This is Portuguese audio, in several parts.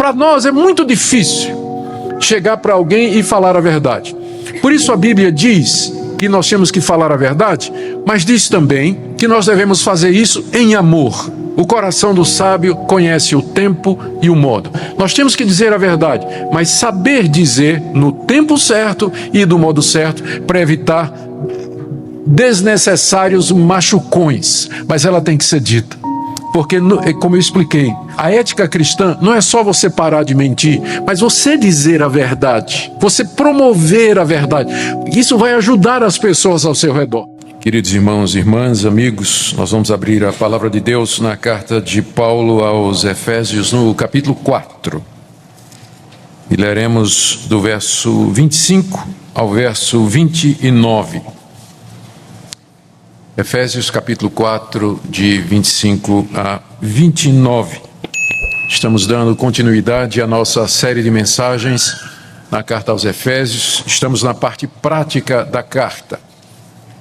para nós é muito difícil chegar para alguém e falar a verdade. Por isso a Bíblia diz que nós temos que falar a verdade, mas diz também que nós devemos fazer isso em amor. O coração do sábio conhece o tempo e o modo. Nós temos que dizer a verdade, mas saber dizer no tempo certo e do modo certo para evitar desnecessários machucões. Mas ela tem que ser dita. Porque, como eu expliquei, a ética cristã não é só você parar de mentir, mas você dizer a verdade, você promover a verdade. Isso vai ajudar as pessoas ao seu redor. Queridos irmãos, irmãs, amigos, nós vamos abrir a palavra de Deus na carta de Paulo aos Efésios, no capítulo 4. E leremos do verso 25 ao verso 29. Efésios capítulo 4, de 25 a 29. Estamos dando continuidade à nossa série de mensagens na carta aos Efésios. Estamos na parte prática da carta.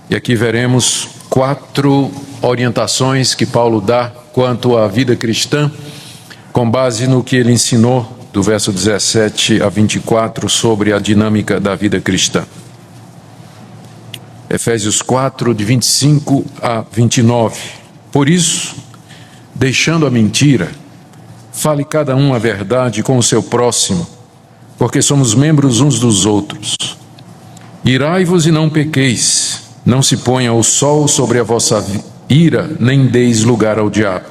E aqui veremos 4 orientações que Paulo dá quanto à vida cristã, com base no que ele ensinou do verso 17 a 24 sobre a dinâmica da vida cristã. Efésios 4, de 25 a 29. Por isso, deixando a mentira, fale cada um a verdade com o seu próximo, porque somos membros uns dos outros. Irai-vos e não pequeis, não se ponha o sol sobre a vossa ira, nem deis lugar ao diabo.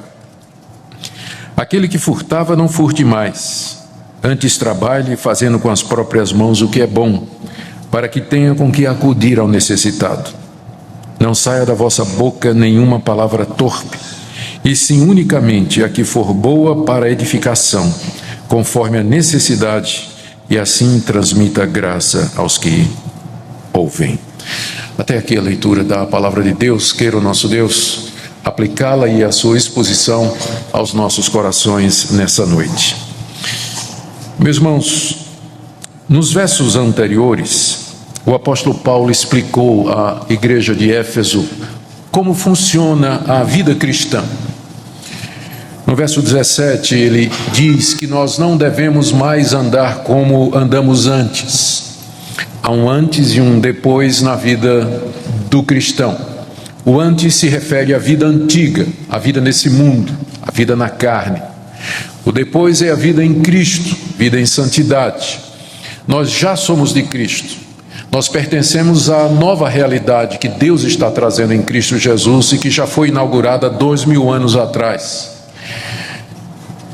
Aquele que furtava, não furte mais, antes trabalhe fazendo com as próprias mãos o que é bom, para que tenha com que acudir ao necessitado. Não saia da vossa boca nenhuma palavra torpe, e sim unicamente a que for boa para edificação, conforme a necessidade, e assim transmita graça aos que ouvem. Até aqui a leitura da palavra de Deus. Queira o nosso Deus aplicá-la e a sua exposição aos nossos corações nessa noite. Meus irmãos, nos versos anteriores, o apóstolo Paulo explicou à igreja de Éfeso como funciona a vida cristã. No verso 17, ele diz que nós não devemos mais andar como andamos antes. Há um antes e um depois na vida do cristão. O antes se refere à vida antiga, à vida nesse mundo, à vida na carne. O depois é a vida em Cristo, vida em santidade. Nós já somos de Cristo. Nós pertencemos à nova realidade que Deus está trazendo em Cristo Jesus e que já foi inaugurada 2000 anos atrás.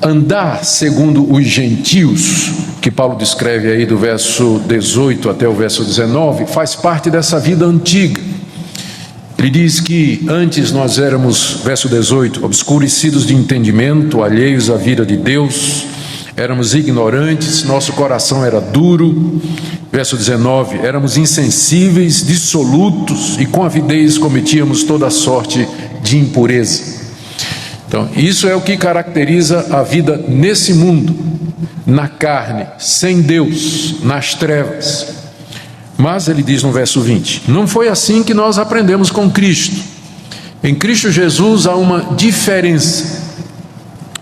Andar segundo os gentios, que Paulo descreve aí do verso 18 até o verso 19, faz parte dessa vida antiga. Ele diz que antes nós éramos, verso 18, obscurecidos de entendimento, alheios à vida de Deus, éramos ignorantes, nosso coração era duro. Verso 19, éramos insensíveis, dissolutos e com avidez cometíamos toda sorte de impureza. Então, isso é o que caracteriza a vida nesse mundo, na carne, sem Deus, nas trevas. Mas ele diz no verso 20, não foi assim que nós aprendemos com Cristo. Em Cristo Jesus há uma diferença.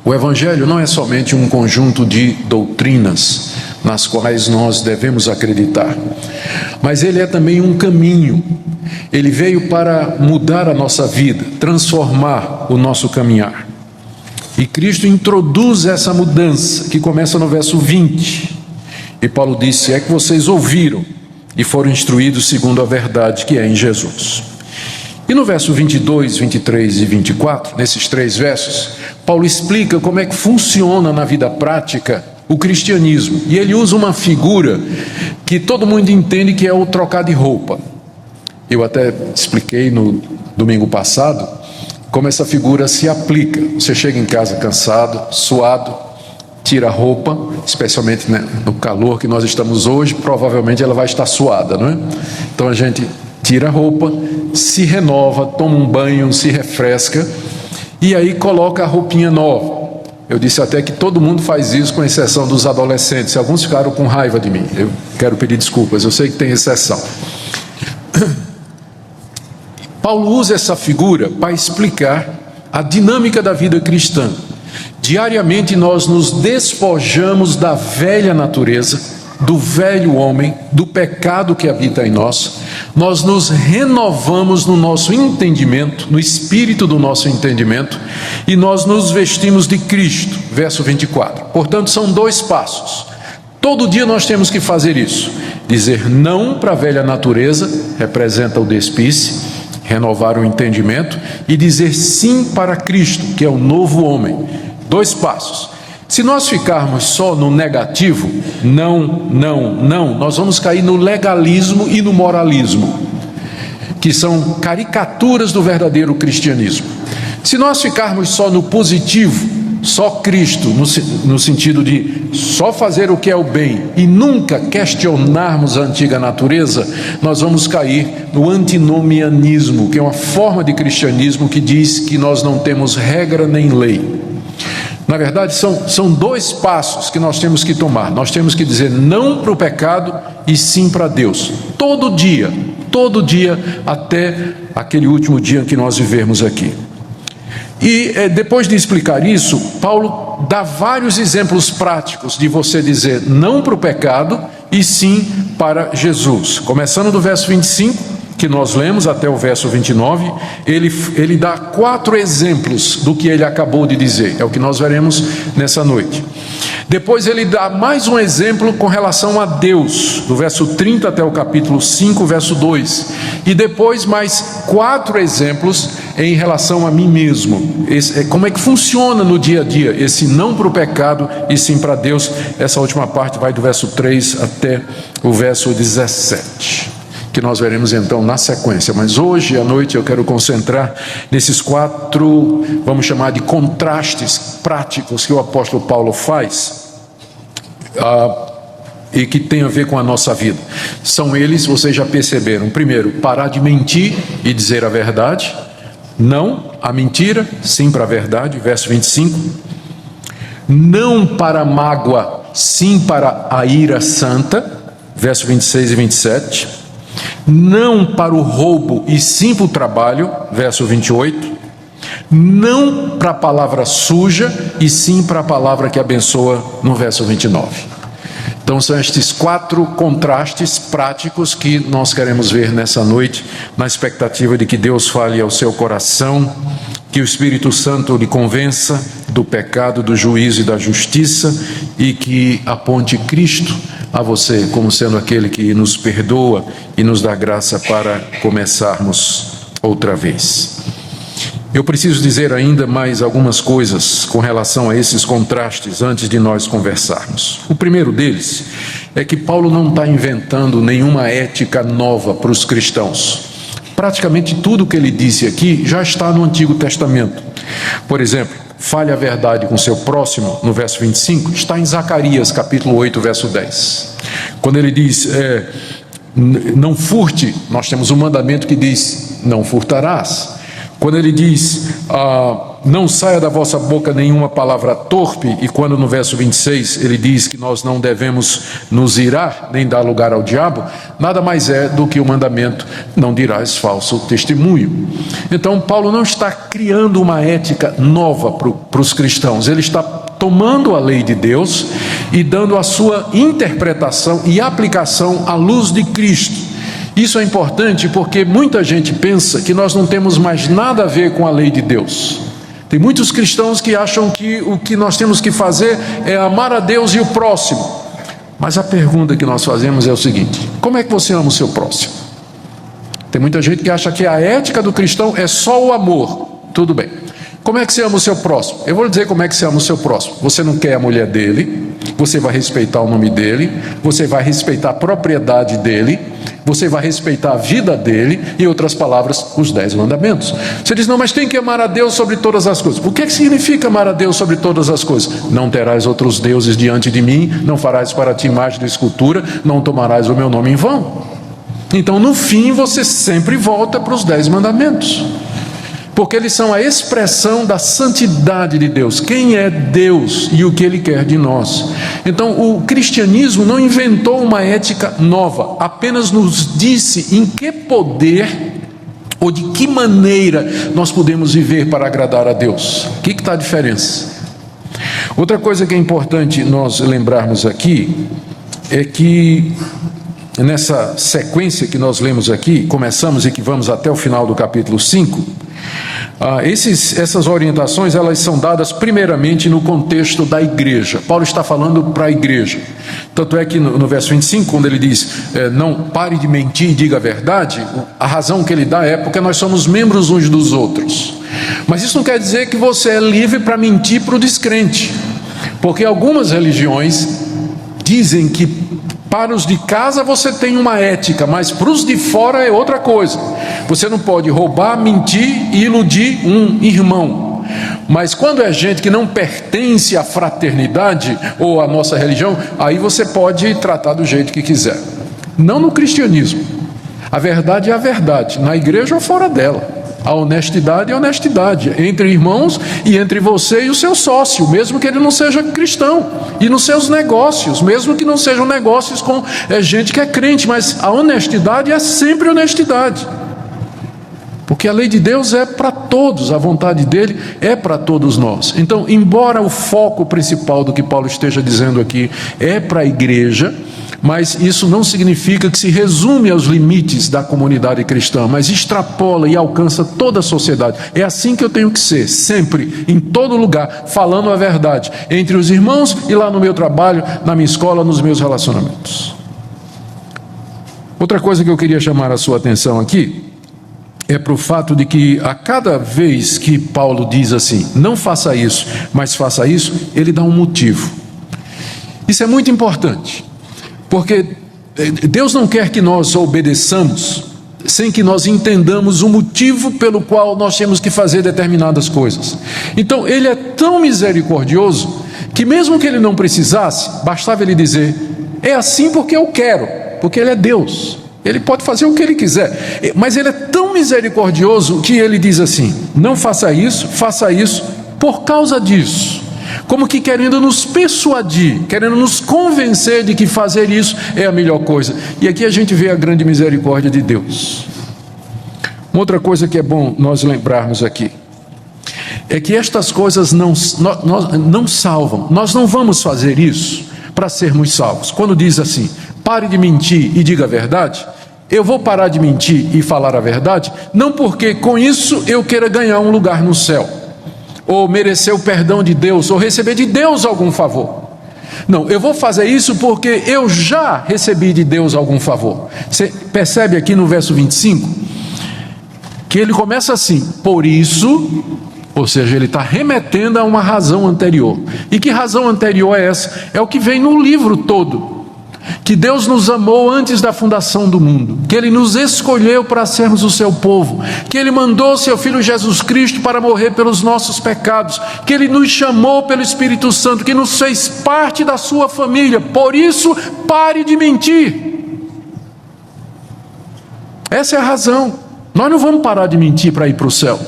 O Evangelho não é somente um conjunto de doutrinas nas quais nós devemos acreditar, mas ele é também um caminho. Ele veio para mudar a nossa vida, transformar o nosso caminhar. E Cristo introduz essa mudança, que começa no verso 20. E Paulo disse, é que vocês ouviram e foram instruídos segundo a verdade que é em Jesus. E no verso 22, 23 e 24, nesses 3 versos, Paulo explica como é que funciona na vida prática o cristianismo. E ele usa uma figura que todo mundo entende que é o trocar de roupa. Eu até expliquei no domingo passado como essa figura se aplica. Você chega em casa cansado, suado, tira a roupa, especialmente, né, no calor que nós estamos hoje, provavelmente ela vai estar suada, não é? Então a gente tira a roupa, se renova, toma um banho, se refresca e aí coloca a roupinha nova. Eu disse até que todo mundo faz isso, com exceção dos adolescentes. Alguns ficaram com raiva de mim. Eu quero pedir desculpas, eu sei que tem exceção. Paulo usa essa figura para explicar a dinâmica da vida cristã. Diariamente nós nos despojamos da velha natureza, do velho homem, do pecado que habita em nós. Nós nos renovamos no nosso entendimento, no espírito do nosso entendimento, e nós nos vestimos de Cristo. Verso 24. Portanto, são 2 passos. Todo dia nós temos que fazer isso. Dizer não para a velha natureza, representa o despice, renovar o entendimento, e dizer sim para Cristo, que é o novo homem. 2 passos. Se nós ficarmos só no negativo, não, nós vamos cair no legalismo e no moralismo, que são caricaturas do verdadeiro cristianismo. Se nós ficarmos só no positivo, só Cristo, no sentido de só fazer o que é o bem e nunca questionarmos a antiga natureza, nós vamos cair no antinomianismo, que é uma forma de cristianismo que diz que nós não temos regra nem lei. Na verdade, são 2 passos que nós temos que tomar. Nós temos que dizer não para o pecado e sim para Deus. Todo dia, até aquele último dia em que nós vivemos aqui. E depois de explicar isso, Paulo dá vários exemplos práticos de você dizer não para o pecado e sim para Jesus. Começando do verso 25, que nós lemos até o verso 29, ele dá 4 exemplos do que ele acabou de dizer. É o que nós veremos nessa noite. Depois ele dá mais um exemplo com relação a Deus, do verso 30 até o capítulo 5, verso 2. E depois mais 4 exemplos em relação a mim mesmo. Como é que funciona no dia a dia esse não para o pecado e sim para Deus. Essa última parte vai do verso 3 até o verso 17. Que nós veremos então na sequência, mas hoje à noite eu quero concentrar nesses 4, vamos chamar de contrastes práticos que o apóstolo Paulo faz e que tem a ver com a nossa vida. São eles, vocês já perceberam. Primeiro, parar de mentir e dizer a verdade. Não à mentira, sim para a verdade, verso 25. Não para a mágoa, sim para a ira santa, verso 26 e 27. Não para o roubo e sim para o trabalho, verso 28. Não para a palavra suja e sim para a palavra que abençoa, no verso 29. Então são estes 4 contrastes práticos que nós queremos ver nessa noite, na expectativa de que Deus fale ao seu coração, que o Espírito Santo lhe convença do pecado, do juízo e da justiça, e que aponte Cristo a você como sendo aquele que nos perdoa e nos dá graça para começarmos outra vez. Eu preciso dizer ainda mais algumas coisas com relação a esses contrastes antes de nós conversarmos. O primeiro deles é que Paulo não está inventando nenhuma ética nova para os cristãos. Praticamente tudo o que ele disse aqui já está no Antigo Testamento. Por exemplo, fale a verdade com seu próximo, no verso 25, está em Zacarias, capítulo 8, verso 10. Quando ele diz, não furte, nós temos um mandamento que diz, não furtarás. Quando ele diz, não saia da vossa boca nenhuma palavra torpe, e quando no verso 26 ele diz que nós não devemos nos irar, nem dar lugar ao diabo, nada mais é do que o mandamento, não dirás falso testemunho. Então Paulo não está criando uma ética nova para os cristãos, ele está tomando a lei de Deus e dando a sua interpretação e aplicação à luz de Cristo. Isso é importante porque muita gente pensa que nós não temos mais nada a ver com a lei de Deus. Tem muitos cristãos que acham que o que nós temos que fazer é amar a Deus e o próximo. Mas a pergunta que nós fazemos é o seguinte: como é que você ama o seu próximo? Tem muita gente que acha que a ética do cristão é só o amor. Tudo bem. Como é que você ama o seu próximo? Eu vou dizer como é que você ama o seu próximo. Você não quer a mulher dele, você vai respeitar o nome dele, você vai respeitar a propriedade dele, você vai respeitar a vida dele, em outras palavras, os 10 mandamentos. Você diz, não, mas tem que amar a Deus sobre todas as coisas. O que significa amar a Deus sobre todas as coisas? Não terás outros deuses diante de mim, não farás para ti imagem de escultura, não tomarás o meu nome em vão. Então, no fim, você sempre volta para os 10 mandamentos. Porque eles são a expressão da santidade de Deus. Quem é Deus e o que Ele quer de nós. Então, o cristianismo não inventou uma ética nova, apenas nos disse em que poder ou de que maneira nós podemos viver para agradar a Deus. O que está a diferença? Outra coisa que é importante nós lembrarmos aqui é que nessa sequência que nós lemos aqui, começamos e que vamos até o final do capítulo 5, essas orientações, elas são dadas primeiramente no contexto da igreja. Paulo está falando para a igreja. Tanto é que no verso 25, quando ele diz, não pare de mentir e diga a verdade, a razão que ele dá é porque nós somos membros uns dos outros. Mas isso não quer dizer que você é livre para mentir para o descrente, porque algumas religiões dizem que para os de casa você tem uma ética, mas para os de fora é outra coisa. Você não pode roubar, mentir e iludir um irmão. Mas quando é gente que não pertence à fraternidade ou à nossa religião, aí você pode tratar do jeito que quiser. Não no cristianismo. A verdade é a verdade, na igreja ou fora dela. A honestidade é a honestidade, entre irmãos e entre você e o seu sócio, mesmo que ele não seja cristão, e nos seus negócios, mesmo que não sejam negócios com gente que é crente, mas a honestidade é sempre honestidade, porque a lei de Deus é para todos, a vontade dele é para todos nós. Então, embora o foco principal do que Paulo esteja dizendo aqui é para a igreja, mas isso não significa que se resume aos limites da comunidade cristã, mas extrapola e alcança toda a sociedade. É assim que eu tenho que ser, sempre, em todo lugar, falando a verdade, entre os irmãos e lá no meu trabalho, na minha escola, nos meus relacionamentos. Outra coisa que eu queria chamar a sua atenção aqui é para o fato de que a cada vez que Paulo diz assim, não faça isso, mas faça isso, ele dá um motivo. Isso é muito importante. Porque Deus não quer que nós obedeçamos sem que nós entendamos o motivo pelo qual nós temos que fazer determinadas coisas. Então, ele é tão misericordioso que mesmo que ele não precisasse, bastava ele dizer, é assim porque eu quero, porque ele é Deus. Ele pode fazer o que ele quiser, mas ele é tão misericordioso que ele diz assim, não faça isso por causa disso. Como que querendo nos persuadir, querendo nos convencer de que fazer isso é a melhor coisa. E aqui a gente vê a grande misericórdia de Deus. Uma outra coisa que é bom nós lembrarmos aqui, é que estas coisas não salvam. Nós não vamos fazer isso para sermos salvos. Quando diz assim, pare de mentir e diga a verdade, eu vou parar de mentir e falar a verdade, não porque com isso eu queira ganhar um lugar no céu, ou merecer o perdão de Deus, ou receber de Deus algum favor. Não, eu vou fazer isso porque eu já recebi de Deus algum favor. Você percebe aqui no verso 25, que ele começa assim, por isso, ou seja, ele está remetendo a uma razão anterior. E que razão anterior é essa? É o que vem no livro todo. Que Deus nos amou antes da fundação do mundo, que Ele nos escolheu para sermos o seu povo, que Ele mandou seu Filho Jesus Cristo para morrer pelos nossos pecados, que Ele nos chamou pelo Espírito Santo, que nos fez parte da sua família. Por isso, pare de mentir. Essa é a razão. Nós não vamos parar de mentir para ir para o céu.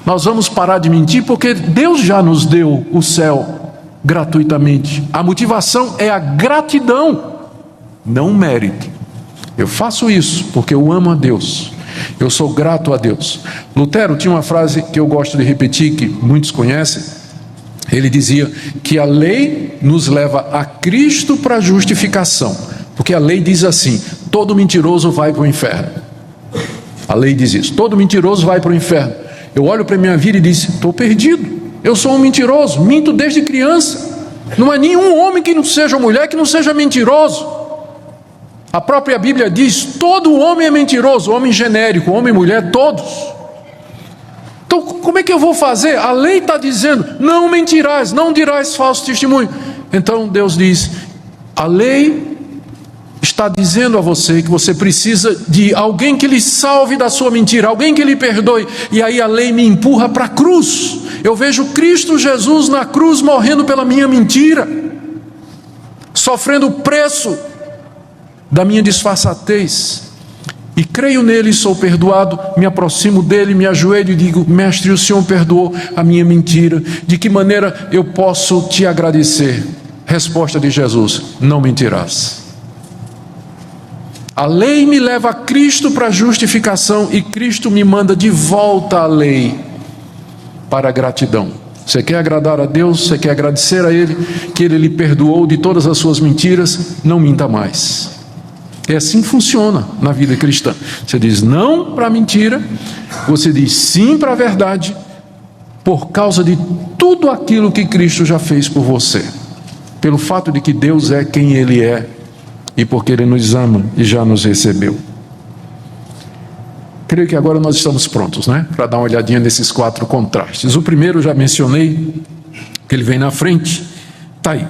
Nós vamos parar de mentir porque Deus já nos deu o céu gratuitamente. A motivação é a gratidão, não o mérito. Eu faço isso porque eu amo a Deus, eu sou grato a Deus. Lutero tinha uma frase que eu gosto de repetir, que muitos conhecem. Ele dizia que a lei nos leva a Cristo para a justificação, porque a lei diz assim, todo mentiroso vai para o inferno. A lei diz isso, todo mentiroso vai para o inferno. Eu olho para a minha vida e disse, estou perdido, eu sou um mentiroso, minto desde criança. Não há nenhum homem que não seja mulher que não seja mentiroso. A própria Bíblia diz, todo homem é mentiroso, homem genérico, homem e mulher, todos. Então como é que eu vou fazer? A lei está dizendo, não mentirás, não dirás falso testemunho. Então Deus diz, a lei está dizendo a você que você precisa de alguém que lhe salve da sua mentira, alguém que lhe perdoe, e aí a lei me empurra para a cruz. Eu vejo Cristo Jesus na cruz morrendo pela minha mentira, sofrendo o preço da minha disfarçatez, e creio nele e sou perdoado. Me aproximo dele, me ajoelho e digo, mestre, o Senhor perdoou a minha mentira, de que maneira eu posso te agradecer? Resposta de Jesus, não mentirás. A lei me leva a Cristo para a justificação, e Cristo me manda de volta à lei para a gratidão. Você quer agradar a Deus, você quer agradecer a Ele, que Ele lhe perdoou de todas as suas mentiras, não minta mais. É assim que funciona na vida cristã. Você diz não para a mentira, você diz sim para a verdade, por causa de tudo aquilo que Cristo já fez por você. Pelo fato de que Deus é quem Ele é, e porque Ele nos ama e já nos recebeu. Creio que agora nós estamos prontos, né? Para dar uma olhadinha nesses 4 contrastes. O primeiro eu já mencionei, que ele vem na frente, está aí.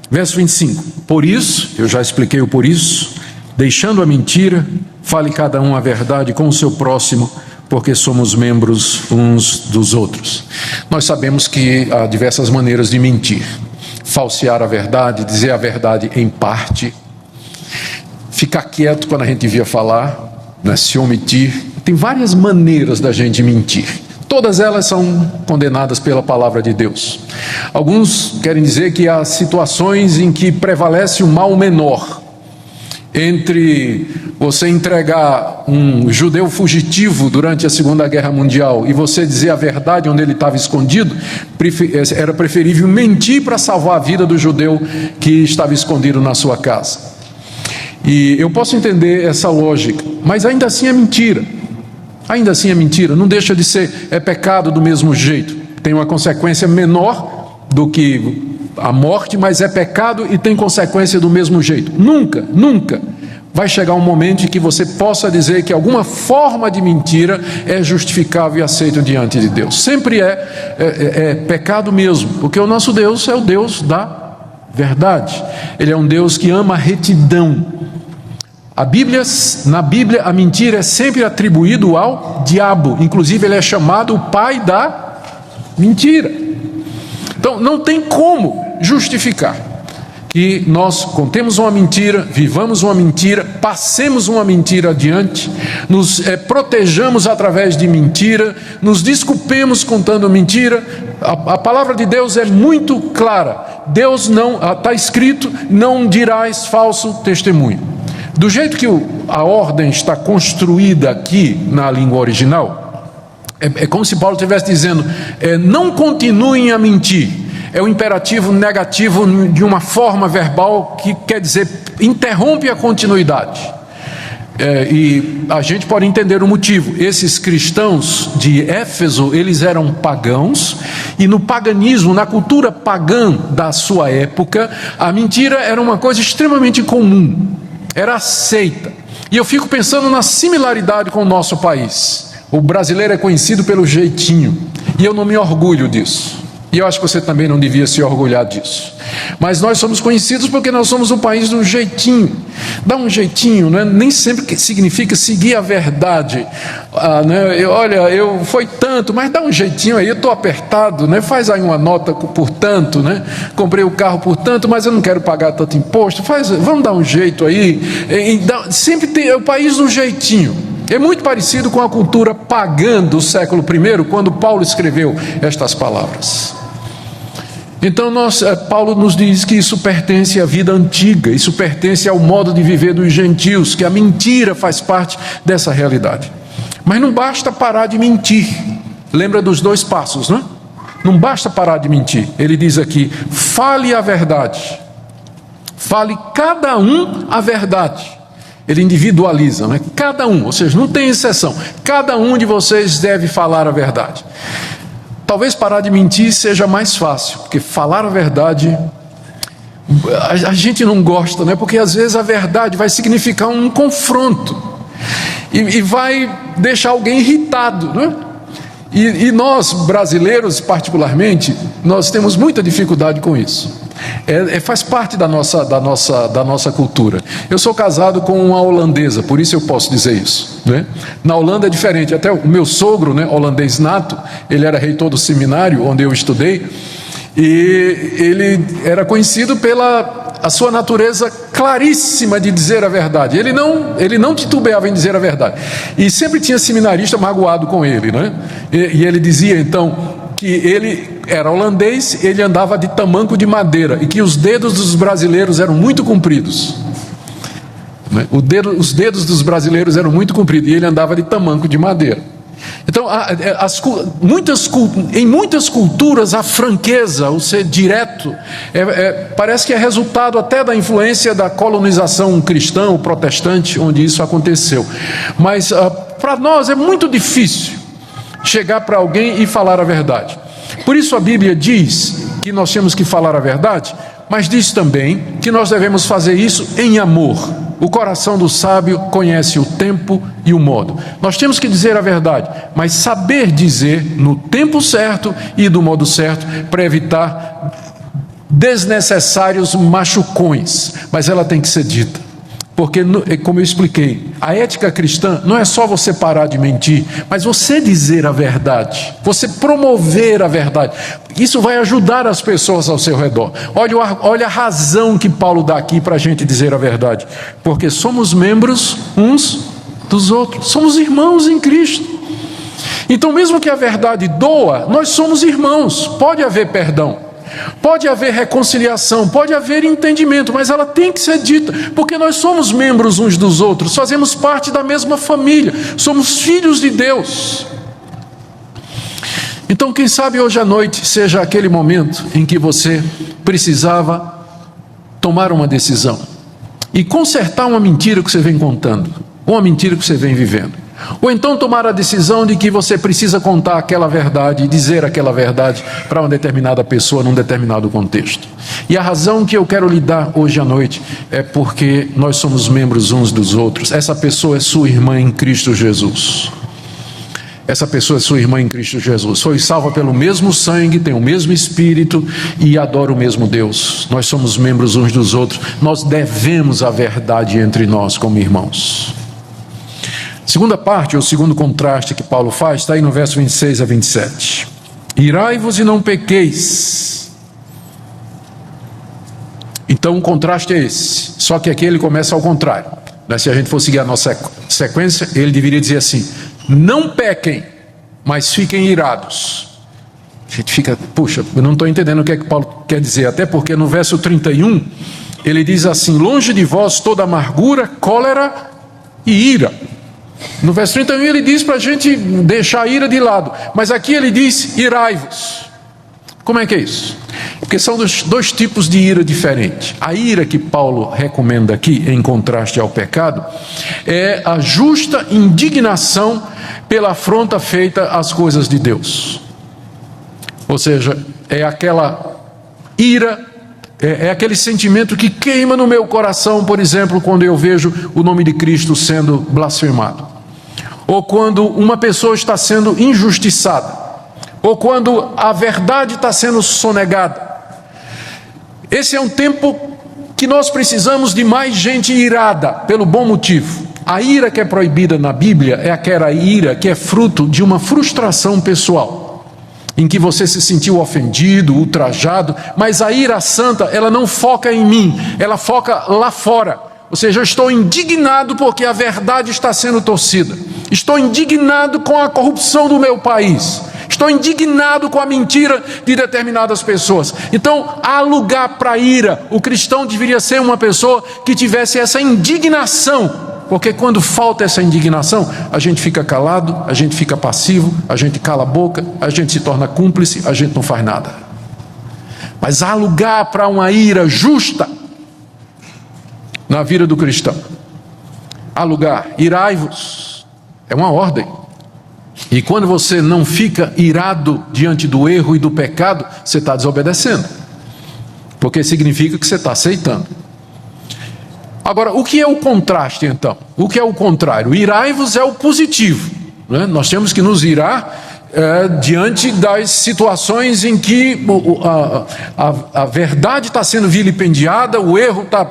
Verso 25. Por isso, eu já expliquei o por isso, deixando a mentira, fale cada um a verdade com o seu próximo, porque somos membros uns dos outros. Nós sabemos que há diversas maneiras de mentir. Falsear a verdade, dizer a verdade em parte, ficar quieto quando a gente devia falar, né? Se omitir. Tem várias maneiras da gente mentir. Todas elas são condenadas pela palavra de Deus. Alguns querem dizer que há situações em que prevalece o mal menor. Entre você entregar um judeu fugitivo durante a Segunda Guerra Mundial e você dizer a verdade onde ele estava escondido, era preferível mentir para salvar a vida do judeu que estava escondido na sua casa. E eu posso entender essa lógica, mas ainda assim é mentira. Ainda assim é mentira, não deixa de ser, é pecado do mesmo jeito. Tem uma consequência menor do que a morte, mas é pecado e tem consequência do mesmo jeito. Nunca vai chegar um momento em que você possa dizer que alguma forma de mentira é justificável e aceita diante de Deus. Sempre é pecado mesmo, porque o nosso Deus é o Deus da verdade. Ele é um Deus que ama a retidão. Na Bíblia, a mentira é sempre atribuída ao diabo. Inclusive, ele é chamado o pai da mentira. Então, não tem como justificar que nós contemos uma mentira, vivamos uma mentira, passemos uma mentira adiante, nos protejamos através de mentira, nos desculpemos contando mentira. A palavra de Deus é muito clara. Deus não, está escrito, não dirás falso testemunho. Do jeito que a ordem está construída aqui na língua original, é como se Paulo estivesse dizendo, não continuem a mentir. É o imperativo negativo de uma forma verbal que quer dizer, interrompe a continuidade. E a gente pode entender o motivo. Esses cristãos de Éfeso, eles eram pagãos, e no paganismo, na cultura pagã da sua época, a mentira era uma coisa extremamente comum. Era aceita. E eu fico pensando na similaridade com o nosso país. O brasileiro é conhecido pelo jeitinho, e eu não me orgulho disso. E eu acho que você também não devia se orgulhar disso. Mas nós somos conhecidos porque nós somos um país do jeitinho. Dá um jeitinho, né? Nem sempre significa seguir a verdade. Né? Foi tanto, mas dá um jeitinho aí, eu estou apertado, né? Faz aí uma nota por tanto, né? Comprei o carro por tanto, mas eu não quero pagar tanto imposto. Vamos dar um jeito aí. Sempre tem o país do jeitinho. É muito parecido com a cultura pagã do século I, quando Paulo escreveu estas palavras. Então Paulo nos diz que isso pertence à vida antiga, isso pertence ao modo de viver dos gentios, que a mentira faz parte dessa realidade. Mas não basta parar de mentir. Lembra dos 2 passos, né? Não basta parar de mentir. Ele diz aqui, fale a verdade. Fale cada um a verdade. Ele individualiza, né? Cada um, ou seja, não tem exceção. Cada um de vocês deve falar a verdade. Talvez parar de mentir seja mais fácil, porque falar a verdade, a gente não gosta, né? Porque às vezes a verdade vai significar um confronto e vai deixar alguém irritado, né? E nós, brasileiros particularmente, nós temos muita dificuldade com isso. Faz parte da nossa cultura. Eu sou casado com uma holandesa, por isso eu posso dizer isso, né? Na Holanda é diferente. Até o meu sogro, né, holandês nato, ele era reitor do seminário onde eu estudei, e ele era conhecido pela a sua natureza claríssima de dizer a verdade. Ele não titubeava em dizer a verdade. E sempre tinha seminarista magoado com ele, né? E ele dizia então que ele era holandês, ele andava de tamanco de madeira e que os dedos dos brasileiros eram muito compridos. Os dedos dos brasileiros eram muito compridos e ele andava de tamanco de madeira. Então, em muitas culturas, a franqueza, o ser direto, parece que é resultado até da influência da colonização cristã ou protestante, onde isso aconteceu. Mas para nós é muito difícil chegar para alguém e falar a verdade. Por isso a Bíblia diz que nós temos que falar a verdade, mas diz também que nós devemos fazer isso em amor. O coração do sábio conhece o tempo e o modo. Nós temos que dizer a verdade, mas saber dizer no tempo certo e do modo certo, para evitar desnecessários machucões. Mas ela tem que ser dita. Porque, como eu expliquei, a ética cristã não é só você parar de mentir, mas você dizer a verdade, você promover a verdade. Isso vai ajudar as pessoas ao seu redor. Olha a razão que Paulo dá aqui para a gente dizer a verdade. Porque somos membros uns dos outros, somos irmãos em Cristo. Então, mesmo que a verdade doa, nós somos irmãos, pode haver perdão. Pode haver reconciliação, pode haver entendimento, mas ela tem que ser dita, porque nós somos membros uns dos outros, fazemos parte da mesma família, somos filhos de Deus. Então, quem sabe hoje à noite seja aquele momento em que você precisava tomar uma decisão e consertar uma mentira que você vem contando, ou uma mentira que você vem vivendo. Ou então tomar a decisão de que você precisa contar aquela verdade e dizer aquela verdade para uma determinada pessoa num determinado contexto. E a razão que eu quero lhe dar hoje à noite é porque nós somos membros uns dos outros. Essa pessoa é sua irmã em Cristo Jesus. Essa pessoa é sua irmã em Cristo Jesus. Foi salva pelo mesmo sangue, tem o mesmo Espírito e adora o mesmo Deus. Nós somos membros uns dos outros. Nós devemos a verdade entre nós como irmãos. Segunda parte, ou segundo contraste que Paulo faz, está aí no verso 26 a 27. Irai-vos e não pequeis. Então o contraste é esse. Só que aqui ele começa ao contrário. Se a gente for seguir a nossa sequência, ele deveria dizer assim: não pequem, mas fiquem irados. A gente fica, puxa, eu não estou entendendo o que é que Paulo quer dizer. Até porque no verso 31, ele diz assim: longe de vós toda amargura, cólera e ira. No verso 31 ele diz para a gente deixar a ira de lado, mas aqui ele diz irai-vos. Como é que é isso? Porque são dois tipos de ira diferentes. A ira que Paulo recomenda aqui, em contraste ao pecado, é a justa indignação pela afronta feita às coisas de Deus. Ou seja, é aquela ira, é aquele sentimento que queima no meu coração, por exemplo, quando eu vejo o nome de Cristo sendo blasfemado, ou quando uma pessoa está sendo injustiçada, ou quando a verdade está sendo sonegada. Esse é um tempo que nós precisamos de mais gente irada, pelo bom motivo. A ira que é proibida na Bíblia é aquela ira que é fruto de uma frustração pessoal, em que você se sentiu ofendido, ultrajado, mas a ira santa, ela não foca em mim, ela foca lá fora. Ou seja, eu estou indignado porque a verdade está sendo torcida. Estou indignado com a corrupção do meu país. Estou indignado com a mentira de determinadas pessoas. Então, há lugar para ira. O cristão deveria ser uma pessoa que tivesse essa indignação. Porque quando falta essa indignação, a gente fica calado, a gente fica passivo, a gente cala a boca, a gente se torna cúmplice, a gente não faz nada. Mas há lugar para uma ira justa na vida do cristão. Há lugar. Irai-vos. É uma ordem. E quando você não fica irado diante do erro e do pecado, você está desobedecendo. Porque significa que você está aceitando. Agora, o que é o contraste então? O que é o contrário? Irai-vos é o positivo, né? Nós temos que nos irar diante das situações em que a verdade está sendo vilipendiada, o erro está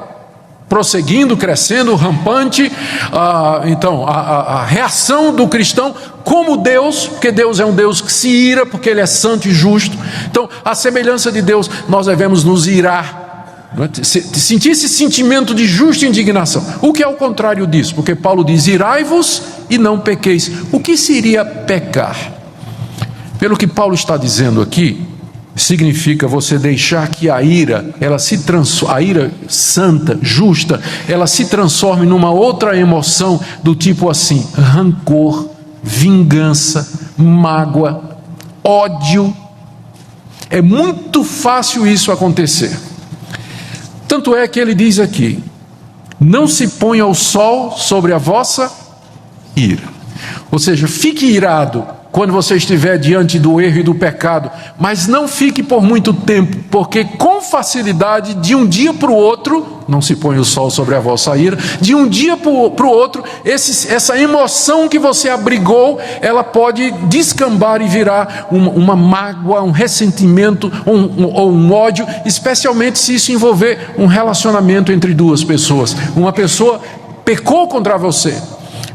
prosseguindo, crescendo, rampante. Então, a reação do cristão como Deus, porque Deus é um Deus que se ira, porque Ele é santo e justo. Então, a semelhança de Deus, nós devemos nos irar, sentir esse sentimento de justa indignação. O que é o contrário disso? Porque Paulo diz: irai-vos e não pequeis. O que seria pecar? Pelo que Paulo está dizendo aqui, significa você deixar que a ira, a ira santa, justa, ela se transforme numa outra emoção do tipo assim: rancor, vingança, mágoa, ódio. É muito fácil isso acontecer. Tanto é que ele diz aqui: não se ponha o sol sobre a vossa ira. Ou seja, fique irado quando você estiver diante do erro e do pecado, mas não fique por muito tempo, porque com facilidade, de um dia para o outro, não se põe o sol sobre a vossa ira, de um dia para o outro, essa emoção que você abrigou, ela pode descambar e virar uma mágoa, um ressentimento ou um ódio, especialmente se isso envolver um relacionamento entre duas pessoas. Uma pessoa pecou contra você,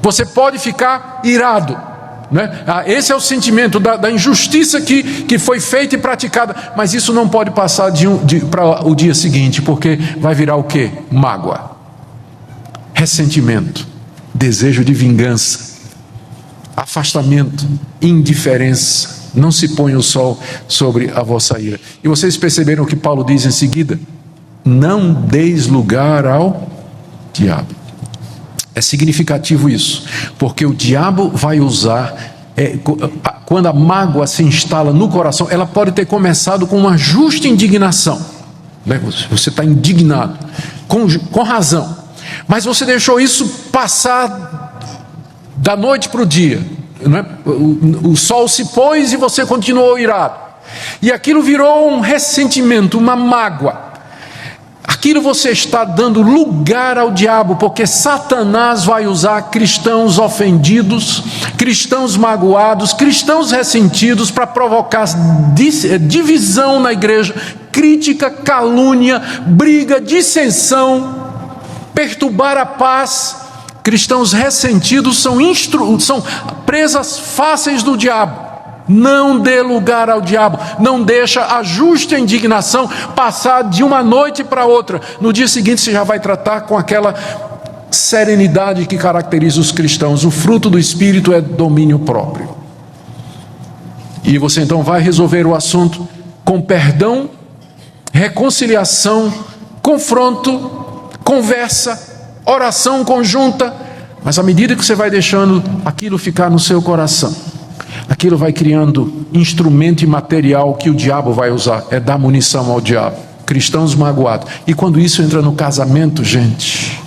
você pode ficar irado, né? Esse é o sentimento da injustiça que foi feita e praticada, mas isso não pode passar para o dia seguinte, porque vai virar o quê? Mágoa, ressentimento, desejo de vingança, afastamento, indiferença. Não se põe o sol sobre a vossa ira. E vocês perceberam o que Paulo diz em seguida? Não deis lugar ao diabo. É significativo isso, porque o diabo vai usar, quando a mágoa se instala no coração, ela pode ter começado com uma justa indignação, né? Você está indignado, com razão, mas você deixou isso passar da noite para o dia, né? O sol se pôs e você continuou irado, e aquilo virou um ressentimento, uma mágoa. Aquilo você está dando lugar ao diabo, porque Satanás vai usar cristãos ofendidos, cristãos magoados, cristãos ressentidos para provocar divisão na igreja, crítica, calúnia, briga, dissensão, perturbar a paz. Cristãos ressentidos são presas fáceis do diabo. Não dê lugar ao diabo, não deixa a justa indignação passar de uma noite para outra. No dia seguinte você já vai tratar com aquela serenidade que caracteriza os cristãos. O fruto do Espírito é domínio próprio. E você então vai resolver o assunto com perdão, reconciliação, confronto, conversa, oração conjunta. Mas à medida que você vai deixando aquilo ficar no seu coração, aquilo vai criando instrumento e material que o diabo vai usar, é dar munição ao diabo. Cristãos magoados. E quando isso entra no casamento, gente,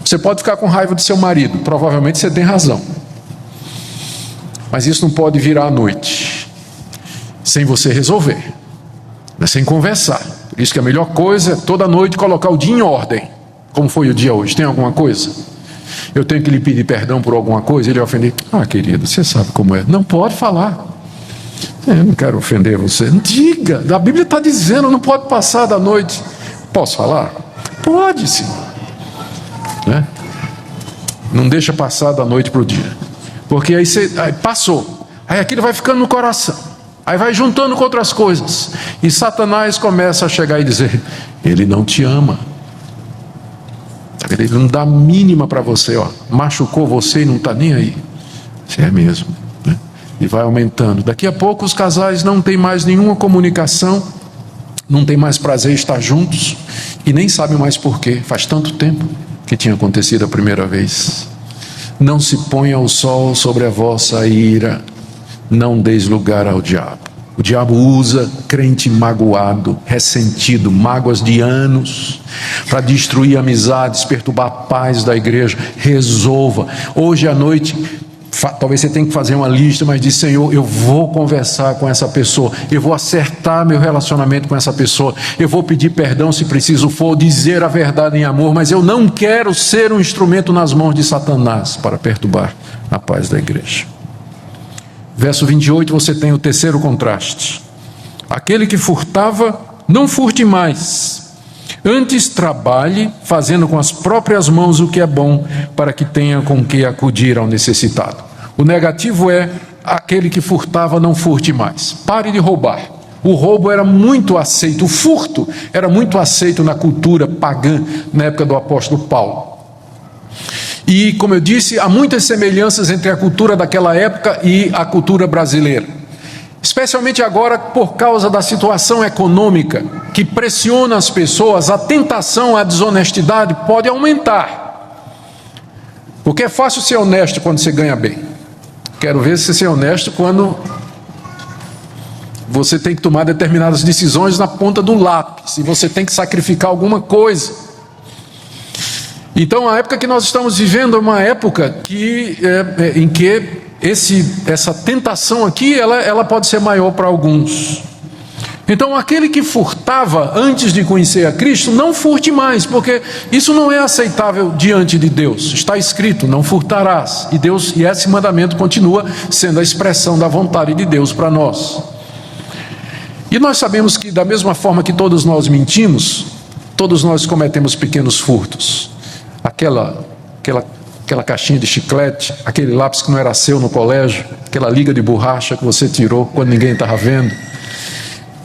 você pode ficar com raiva do seu marido, provavelmente você tem razão, mas isso não pode virar à noite sem você resolver, sem conversar. Por isso que a melhor coisa é toda noite colocar o dia em ordem. Como foi o dia hoje? Tem alguma coisa? Eu tenho que lhe pedir perdão por alguma coisa? Ele ofender. Querido, você sabe como é. Não pode falar. Eu não quero ofender você. Diga, a Bíblia está dizendo, não pode passar da noite. Posso falar? Pode sim, né? Não deixa passar da noite para o dia, porque aí passou, aí aquilo vai ficando no coração, aí vai juntando com outras coisas, e Satanás começa a chegar e dizer: ele não te ama, ele não dá a mínima para você, machucou você e não está nem aí. Isso é mesmo, né? E vai aumentando. Daqui a pouco os casais não têm mais nenhuma comunicação, não tem mais prazer em estar juntos, e nem sabem mais porquê. Faz tanto tempo que tinha acontecido a primeira vez. Não se ponha o sol sobre a vossa ira, não deis lugar ao diabo. O diabo usa crente magoado, ressentido, mágoas de anos, para destruir amizades, perturbar a paz da igreja. Resolva. Hoje à noite, talvez você tenha que fazer uma lista, mas diz: Senhor, eu vou conversar com essa pessoa, eu vou acertar meu relacionamento com essa pessoa, eu vou pedir perdão se preciso for, dizer a verdade em amor, mas eu não quero ser um instrumento nas mãos de Satanás para perturbar a paz da igreja. Verso 28, você tem o terceiro contraste. Aquele que furtava, não furte mais, antes trabalhe, fazendo com as próprias mãos o que é bom, para que tenha com que acudir ao necessitado. O negativo é: aquele que furtava, não furte mais. Pare de roubar. O roubo era muito aceito, o furto era muito aceito na cultura pagã, na época do apóstolo Paulo. E, como eu disse, há muitas semelhanças entre a cultura daquela época e a cultura brasileira, especialmente agora por causa da situação econômica que pressiona as pessoas. A tentação à desonestidade pode aumentar, porque é fácil ser honesto quando você ganha bem. Quero ver você é honesto quando você tem que tomar determinadas decisões na ponta do lápis, e você tem que sacrificar alguma coisa. Então, a época que nós estamos vivendo é uma época em que essa tentação aqui, ela pode ser maior para alguns. Então, aquele que furtava antes de conhecer a Cristo, não furte mais, porque isso não é aceitável diante de Deus. Está escrito, não furtarás. E esse mandamento continua sendo a expressão da vontade de Deus para nós. E nós sabemos que, da mesma forma que todos nós mentimos, todos nós cometemos pequenos furtos. Aquela caixinha de chiclete, aquele lápis que não era seu no colégio, aquela liga de borracha que você tirou quando ninguém estava vendo.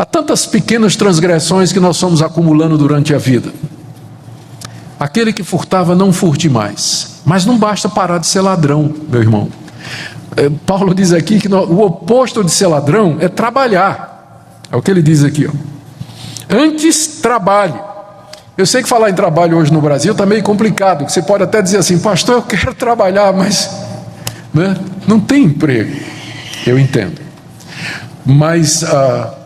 Há tantas pequenas transgressões que nós fomos acumulando durante a vida. Aquele que furtava, não furte mais. Mas não basta parar de ser ladrão, meu irmão. Paulo diz aqui que o oposto de ser ladrão é trabalhar. É o que ele diz aqui, ó. Antes, trabalhe. Eu sei que falar em trabalho hoje no Brasil está meio complicado. Você pode até dizer assim, pastor, eu quero trabalhar, mas não tem emprego. Eu entendo. Mas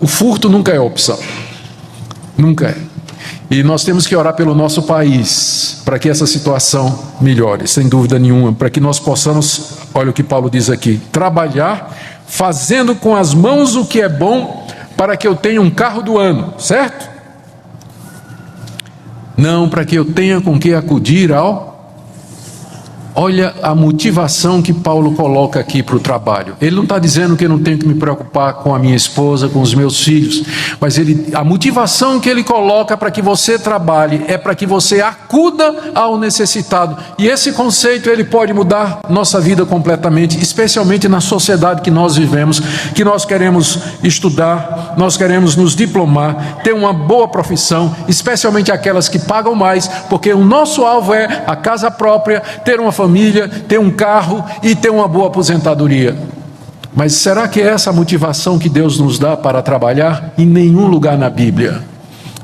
o furto nunca é opção. Nunca é. E nós temos que orar pelo nosso país, para que essa situação melhore, sem dúvida nenhuma, para que nós possamos, olha o que Paulo diz aqui, trabalhar, fazendo com as mãos o que é bom, para que eu tenha um carro do ano, certo? Não, para que eu tenha com que acudir ao... Olha a motivação que Paulo coloca aqui para o trabalho. Ele não está dizendo que eu não tenho que me preocupar com a minha esposa, com os meus filhos, mas a motivação que ele coloca para que você trabalhe é para que você acuda ao necessitado. E esse conceito ele pode mudar nossa vida completamente, especialmente na sociedade que nós vivemos, que nós queremos estudar, nós queremos nos diplomar, ter uma boa profissão, especialmente aquelas que pagam mais, porque o nosso alvo é a casa própria, ter uma família, ter um carro e ter uma boa aposentadoria. Mas será que é essa a motivação que Deus nos dá para trabalhar? Em nenhum lugar na Bíblia.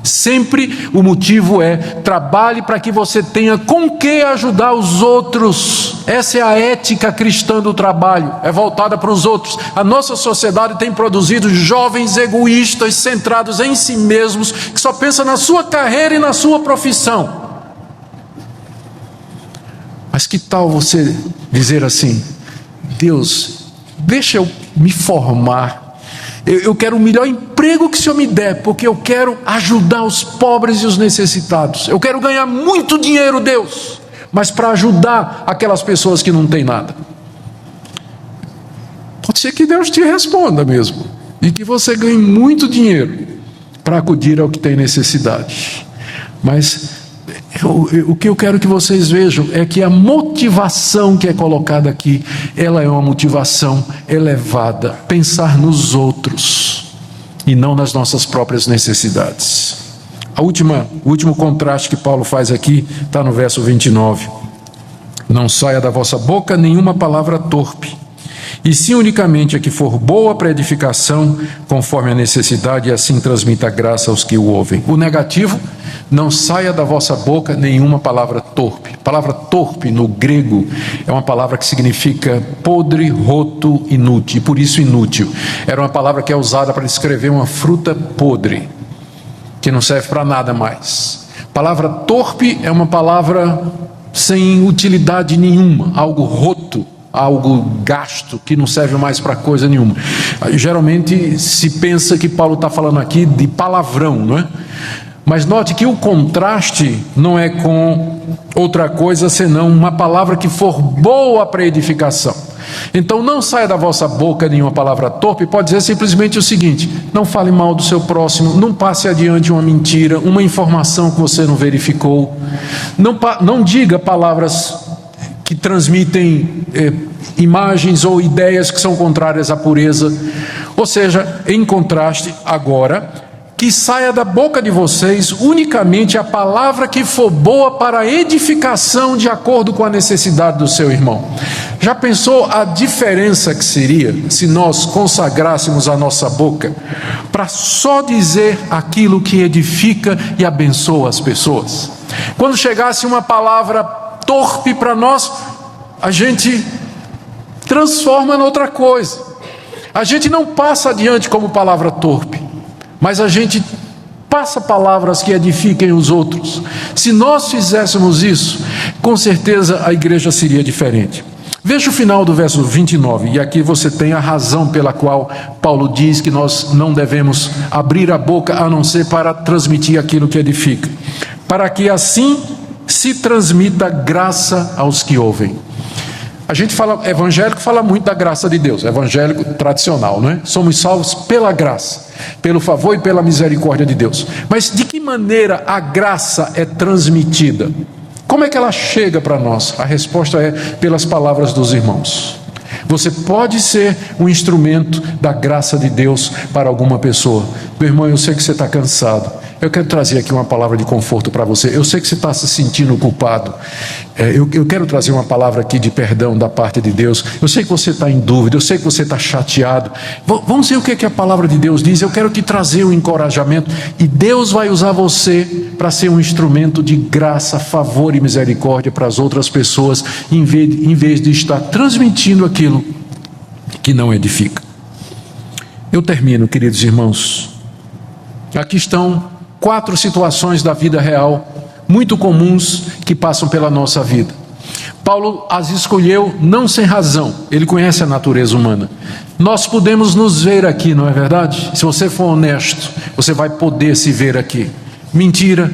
Sempre o motivo é: trabalhe para que você tenha com que ajudar os outros. Essa é a ética cristã do trabalho, é voltada para os outros. A nossa sociedade tem produzido jovens egoístas, centrados em si mesmos, que só pensam na sua carreira e na sua profissão. Mas que tal você dizer assim: Deus, deixa eu me formar, eu quero o melhor emprego que o Senhor me der, porque eu quero ajudar os pobres e os necessitados. Eu quero ganhar muito dinheiro, Deus, mas para ajudar aquelas pessoas que não têm nada. Pode ser que Deus te responda mesmo, e que você ganhe muito dinheiro para acudir ao que tem necessidade. Mas o que eu quero que vocês vejam é que a motivação que é colocada aqui, ela é uma motivação elevada, pensar nos outros e não nas nossas próprias necessidades. O último contraste que Paulo faz aqui está no verso 29. Não saia da vossa boca nenhuma palavra torpe, e sim unicamente a que for boa para edificação, conforme a necessidade, e assim transmita graça aos que o ouvem. O negativo: não saia da vossa boca nenhuma palavra torpe. A palavra torpe no grego é uma palavra que significa podre, roto, inútil, e por isso inútil. Era uma palavra que é usada para descrever uma fruta podre, que não serve para nada mais. A palavra torpe é uma palavra sem utilidade nenhuma, algo roto, algo gasto, que não serve mais para coisa nenhuma. Geralmente se pensa que Paulo está falando aqui de palavrão, não é? Mas note que o contraste não é com outra coisa senão uma palavra que for boa para edificação. Então não saia da vossa boca nenhuma palavra torpe. Pode dizer simplesmente o seguinte: não fale mal do seu próximo, não passe adiante uma mentira, uma informação que você não verificou, não diga palavras que transmitem imagens ou ideias que são contrárias à pureza. Ou seja, em contraste, agora, que saia da boca de vocês unicamente a palavra que for boa para a edificação, de acordo com a necessidade do seu irmão. Já pensou a diferença que seria se nós consagrássemos a nossa boca para só dizer aquilo que edifica e abençoa as pessoas? Quando chegasse uma palavra torpe para nós, a gente transforma em outra coisa. A gente não passa adiante como palavra torpe, mas a gente passa palavras que edifiquem os outros. Se nós fizéssemos isso, com certeza a igreja seria diferente. Veja o final do verso 29, e aqui você tem a razão pela qual Paulo diz que nós não devemos abrir a boca a não ser para transmitir aquilo que edifica, para que assim se transmita graça aos que ouvem. A gente fala, evangélico fala muito da graça de Deus, evangélico tradicional, não é? Somos salvos pela graça, pelo favor e pela misericórdia de Deus. Mas de que maneira a graça é transmitida? Como é que ela chega para nós? A resposta é pelas palavras dos irmãos. Você pode ser um instrumento da graça de Deus para alguma pessoa. Meu irmão, eu sei que você está cansado. Eu quero trazer aqui uma palavra de conforto para você. Eu sei que você está se sentindo culpado. Eu quero trazer uma palavra aqui de perdão da parte de Deus. Eu sei que você está em dúvida. Eu sei que você está chateado. Vamos ver o que a palavra de Deus diz. Eu quero te trazer um encorajamento. E Deus vai usar você para ser um instrumento de graça, favor e misericórdia para as outras pessoas, em vez de estar transmitindo aquilo que não edifica. Eu termino, queridos irmãos. Aqui estão 4 situações da vida real, muito comuns, que passam pela nossa vida. Paulo as escolheu não sem razão, ele conhece a natureza humana. Nós podemos nos ver aqui, não é verdade? Se você for honesto, você vai poder se ver aqui. Mentira,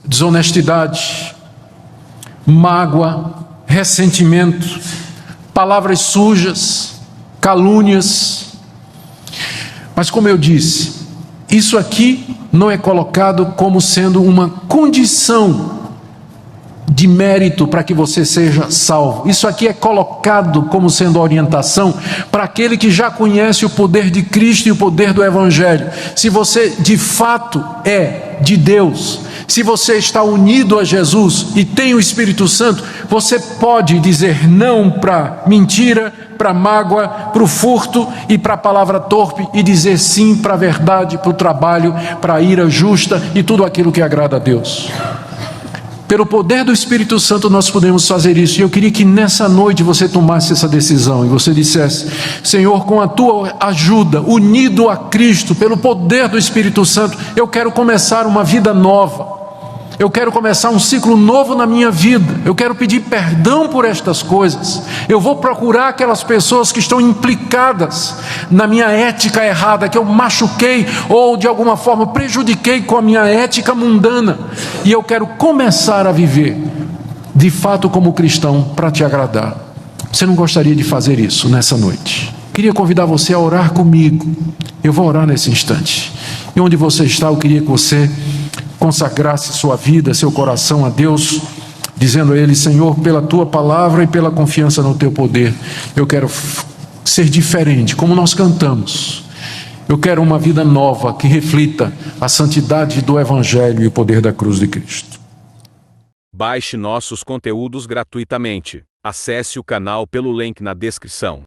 desonestidade, mágoa, ressentimento, palavras sujas, calúnias. Mas como eu disse, isso aqui não é colocado como sendo uma condição de mérito para que você seja salvo. Isso aqui é colocado como sendo orientação para aquele que já conhece o poder de Cristo e o poder do Evangelho. Se você de fato é de Deus, se você está unido a Jesus e tem o Espírito Santo, você pode dizer não para mentira, para mágoa, para o furto e para a palavra torpe, e dizer sim para a verdade, para o trabalho, para a ira justa e tudo aquilo que agrada a Deus. Pelo poder do Espírito Santo nós podemos fazer isso. E eu queria que nessa noite você tomasse essa decisão e você dissesse: Senhor, com a tua ajuda, unido a Cristo, pelo poder do Espírito Santo, eu quero começar uma vida nova. Eu quero começar um ciclo novo na minha vida. Eu quero pedir perdão por estas coisas. Eu vou procurar aquelas pessoas que estão implicadas na minha ética errada, que eu machuquei ou de alguma forma prejudiquei com a minha ética mundana. E eu quero começar a viver de fato como cristão para te agradar. Você não gostaria de fazer isso nessa noite? Queria convidar você a orar comigo. Eu vou orar nesse instante. E onde você está, eu queria que você consagrasse sua vida, seu coração a Deus, dizendo a Ele: Senhor, pela Tua palavra e pela confiança no Teu poder, eu quero ser diferente, como nós cantamos. Eu quero uma vida nova que reflita a santidade do Evangelho e o poder da cruz de Cristo. Baixe nossos conteúdos gratuitamente. Acesse o canal pelo link na descrição.